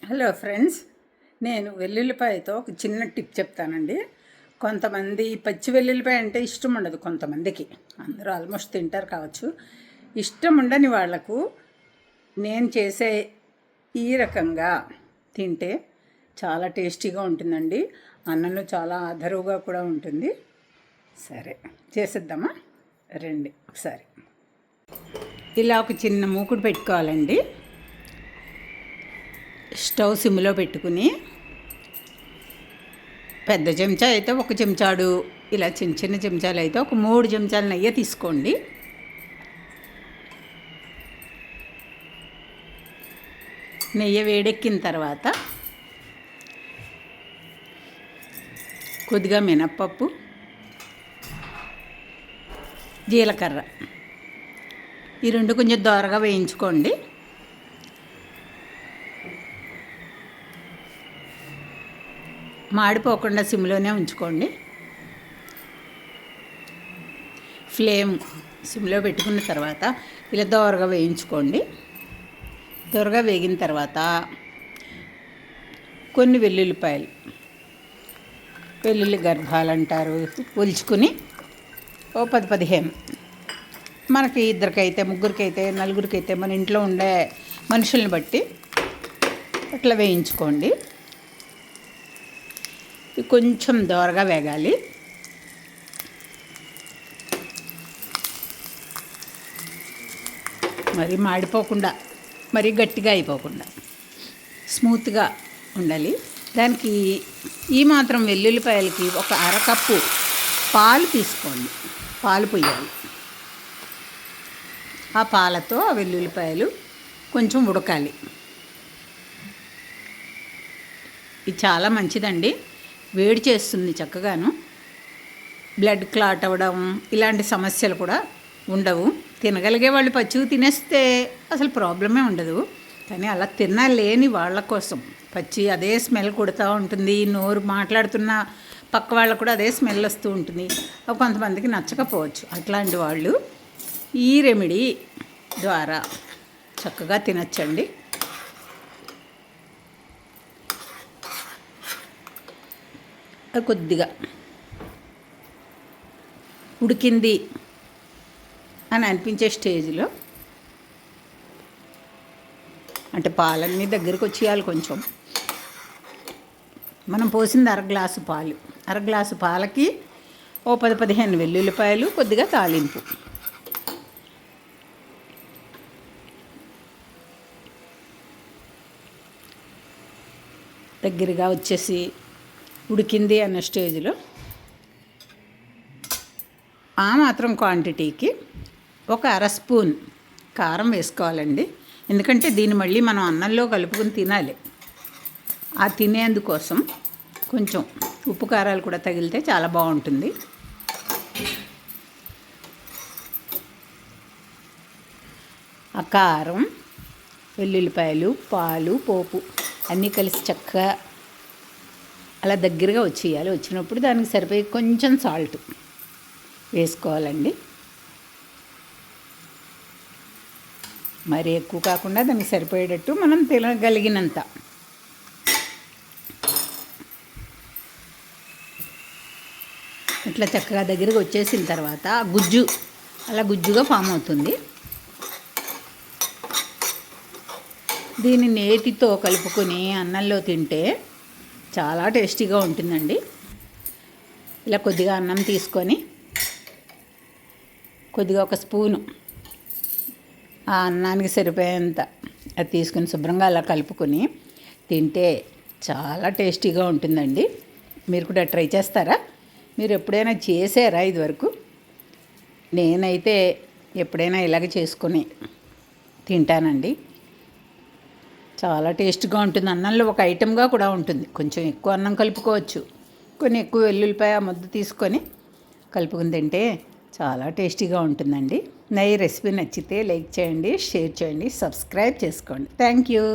Hello friends, నేను వెల్లుల్లిపాయతో ఒక చిన్న టిప్ చెప్తానండి. కొంతమంది పచ్చి వెల్లుల్లిపాయ అంటే ఇష్టం ఉండదు, కొంతమందికి. అందరూ ఆల్మోస్ట్ తింటారు కావచ్చు. ఇష్టం ఉండని వాళ్లకు నేను చేసే ఈ రకంగా తింటే చాలా టేస్టీగా ఉంటుందండి. అన్నంలో చాలా ఆదరువుగా కూడా ఉంటుంది. సరే, చేసేద్దామా? రండి ఒకసారి. ఇలా ఒక చిన్న మూకుడు పెట్టుకోవాలండి. స్టవ్ సిమ్లో పెట్టుకుని పెద్ద చెంచా అయితే ఒక చెంచాడు, ఇలా చిన్న చిన్న చెంచాలు అయితే ఒక 3 చెంచాల నెయ్యి తీసుకోండి. నెయ్యి వేడెక్కిన తర్వాత కొద్దిగా మినప్పప్పు, జీలకర్ర ఈ రెండు కొంచెం దోరగా వేయించుకోండి. మాడిపోకుండా సిమ్లోనే ఉంచుకోండి. ఫ్లేమ్ సిమ్లో పెట్టుకున్న తర్వాత ఇలా దోరగా వేయించుకోండి. దోరగా వేగిన తర్వాత కొన్ని వెల్లుల్లిపాయలు, వెల్లుల్లి గర్భాలు అంటారు, ఒలుచుకుని ఓ 10-15, మనకి ఇద్దరికైతే, ముగ్గురికైతే, నలుగురికైతే, మన ఇంట్లో ఉండే మనుషుల్ని బట్టి అట్లా వేయించుకోండి. కొంచెం దోరగా వేగాలి. మరి మాడిపోకుండా, మరి గట్టిగా అయిపోకుండా స్మూత్గా ఉండాలి. దానికి ఈ మాత్రం వెల్లుల్లిపాయలకి ఒక అరకప్పు పాలు తీసుకోండి. పాలు పొయ్యాలి. ఆ పాలతో ఆ వెల్లుల్లిపాయలు కొంచెం ఉడకాలి. ఇది చాలా మంచిదండి, వేడి చేస్తుంది చక్కగాను. బ్లడ్ క్లాట్ అవ్వడం ఇలాంటి సమస్యలు కూడా ఉండవు. తినగలిగే వాళ్ళు పచ్చివి తినేస్తే అసలు ప్రాబ్లమే ఉండదు. కానీ అలా తినలేని వాళ్ళ కోసం పచ్చి అదే స్మెల్ కొడుతూ ఉంటుంది. నోరు మాట్లాడుతున్న పక్క వాళ్ళకు కూడా అదే స్మెల్ వస్తూ ఉంటుంది. అవి కొంతమందికి నచ్చకపోవచ్చు. అట్లాంటి వాళ్ళు ఈ రెమెడీ ద్వారా చక్కగా తినచ్చండి. కొద్దిగా ఉడికింది అని అనిపించే స్టేజ్లో, అంటే పాలన్నీ దగ్గరికి వచ్చేయాలి. కొంచెం మనం పోసింది అరగ్లాసు పాలు, అరగ్లాసు పాలకి ఓ 10-15 వెల్లుల్లిపాయలు, కొద్దిగా తాలింపు. దగ్గరగా వచ్చేసి ఉడికింది అన్న స్టేజ్లో ఆ మాత్రం క్వాంటిటీకి ఒక 1/2 స్పూన్ కారం వేసుకోవాలండి. ఎందుకంటే దీన్ని మళ్ళీ మనం అన్నంలో కలుపుకొని తినాలి. ఆ తినేందుకోసం కొంచెం ఉప్పు కారాలు కూడా తగిలితే చాలా బాగుంటుంది. ఆ కారం, వెల్లుల్లిపాయలు, పాలు, పోపు అన్నీ కలిసి చక్కగా అలా దగ్గరగా వచ్చేయాలి. వచ్చినప్పుడు దానికి సరిపోయి కొంచెం సాల్ట్ వేసుకోవాలండి. మరి ఎక్కువ కాకుండా దానికి సరిపోయేటట్టు మనం తినగలిగినంత. ఇట్లా చక్కగా దగ్గరకు వచ్చేసిన తర్వాత గుజ్జు అలా గుజ్జుగా ఫామ్ అవుతుంది. దీన్ని నేతితో కలుపుకొని అన్నంలో తింటే చాలా టేస్టీగా ఉంటుందండి. ఇలా కొద్దిగా అన్నం తీసుకొని కొద్దిగా ఒక స్పూను ఆ అన్నానికి సరిపోయేంత అది తీసుకొని శుభ్రంగా అలా కలుపుకొని తింటే చాలా టేస్టీగా ఉంటుందండి. మీరు కూడా ట్రై చేస్తారా? మీరు ఎప్పుడైనా చేసారా ఇదివరకు? నేనైతే ఎప్పుడైనా ఇలాగ చేసుకొని తింటానండి. చాలా టేస్ట్గా ఉంటుంది. అన్నంలో ఒక ఐటెంగా కూడా ఉంటుంది. కొంచెం ఎక్కువ అన్నం కలుపుకోవచ్చు. కొన్ని ఎక్కువ వెల్లుల్లిపాయ ముద్ద తీసుకొని కలుపుకుని తింటే చాలా టేస్టీగా ఉంటుందండి. నా ఈ రెసిపీ నచ్చితే లైక్ చేయండి, షేర్ చేయండి, సబ్స్క్రైబ్ చేసుకోండి. Thank you.